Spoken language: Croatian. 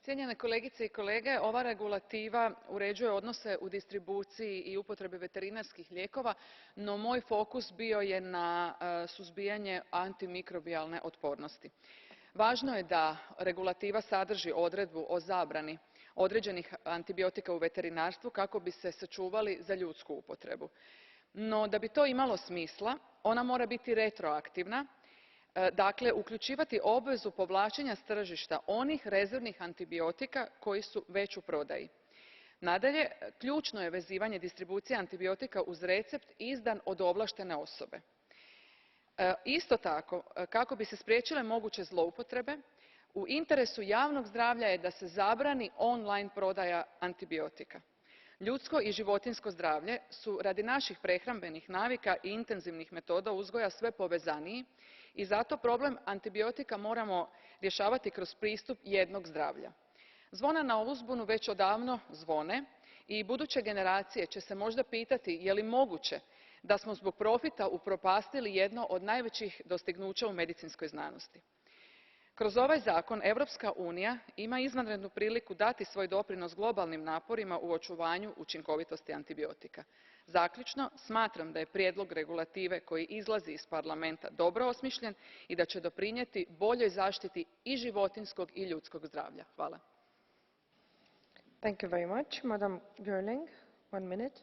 Cijenjene kolegice i kolege, ova regulativa uređuje odnose u distribuciji i upotrebi veterinarskih lijekova, no moj fokus bio je na suzbijanje antimikrobijalne otpornosti. Važno je da regulativa sadrži odredbu o zabrani određenih antibiotika u veterinarstvu kako bi se sačuvali za ljudsku upotrebu. No, da bi to imalo smisla, ona mora biti retroaktivna, dakle uključivati obvezu povlačenja s tržišta onih rezervnih antibiotika koji su već u prodaji. Nadalje, ključno je vezivanje distribucije antibiotika uz recept izdan od ovlaštene osobe. Isto tako, kako bi se spriječile moguće zloupotrebe, u interesu javnog zdravlja je da se zabrani online prodaja antibiotika. Ljudsko i životinjsko zdravlje su radi naših prehrambenih navika i intenzivnih metoda uzgoja sve povezaniji i zato problem antibiotika moramo rješavati kroz pristup jednog zdravlja. Zvona na uzbunu već odavno zvone i buduće generacije će se možda pitati je li moguće da smo zbog profita upropastili jedno od najvećih dostignuća u medicinskoj znanosti. Kroz ovaj zakon Europska unija ima izvanrednu priliku dati svoj doprinos globalnim naporima u očuvanju učinkovitosti antibiotika. Zaključno, smatram da je prijedlog regulative koji izlazi iz Parlamenta dobro osmišljen i da će doprinijeti boljoj zaštiti i životinjskog i ljudskog zdravlja. Hvala. Thank you very much. Madam Girling, 1 minute.